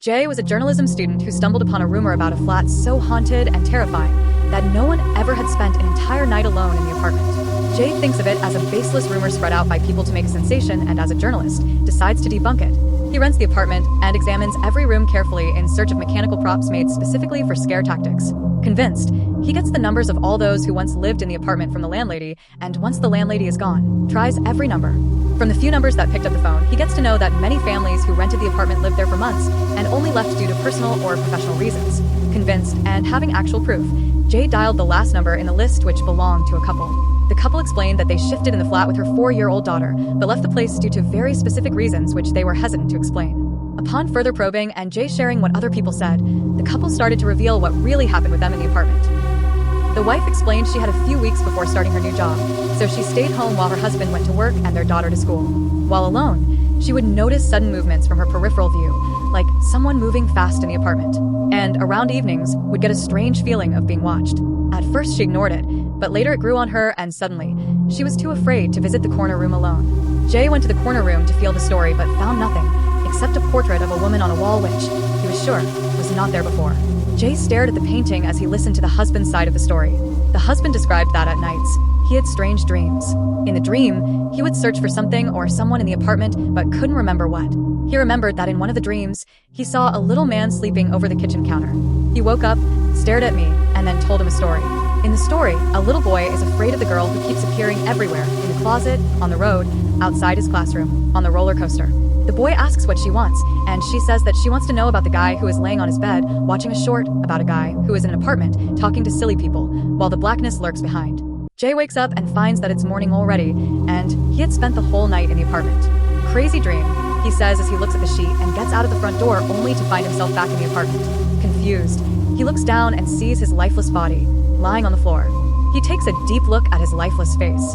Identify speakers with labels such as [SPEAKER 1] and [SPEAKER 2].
[SPEAKER 1] Jay was a journalism student who stumbled upon a rumor about a flat so haunted and terrifying that no one ever had spent an entire night alone in the apartment. Jay thinks of it as a baseless rumor spread out by people to make a sensation, and as a journalist, decides to debunk it. He rents the apartment and examines every room carefully in search of mechanical props made specifically for scare tactics. Convinced, he gets the numbers of all those who once lived in the apartment from the landlady, and once the landlady is gone, tries every number. From the few numbers that picked up the phone, he gets to know that many families who rented the apartment lived there for months and only left due to personal or professional reasons. Convinced, and having actual proof, Jay dialed the last number in the list, which belonged to a couple. The couple explained that they shifted in the flat with her 4-year-old daughter, but left the place due to very specific reasons which they were hesitant to explain. Upon further probing and Jay sharing what other people said, the couple started to reveal what really happened with them in the apartment. The wife explained she had a few weeks before starting her new job, so she stayed home while her husband went to work and their daughter to school. While alone, she would notice sudden movements from her peripheral view, like someone moving fast in the apartment, and around evenings would get a strange feeling of being watched. At first she ignored it, but later it grew on her, and suddenly, she was too afraid to visit the corner room alone. Jay went to the corner room to feel the story but found nothing, except a portrait of a woman on a wall which, he was sure, was not there before. Jay stared at the painting as he listened to the husband's side of the story. The husband described that at nights, he had strange dreams. In the dream, he would search for something or someone in the apartment but couldn't remember what. He remembered that in one of the dreams, he saw a little man sleeping over the kitchen counter. He woke up, stared at me, and then told him a story. In the story, a little boy is afraid of the girl who keeps appearing everywhere, in the closet, on the road, outside his classroom, on the roller coaster. The boy asks what she wants, and she says that she wants to know about the guy who is laying on his bed, watching a short about a guy who is in an apartment, talking to silly people, while the blackness lurks behind. Jay wakes up and finds that it's morning already, and he had spent the whole night in the apartment. Crazy dream, he says as he looks at the sheet and gets out of the front door only to find himself back in the apartment. Confused, he looks down and sees his lifeless body, lying on the floor. He takes a deep look at his lifeless face.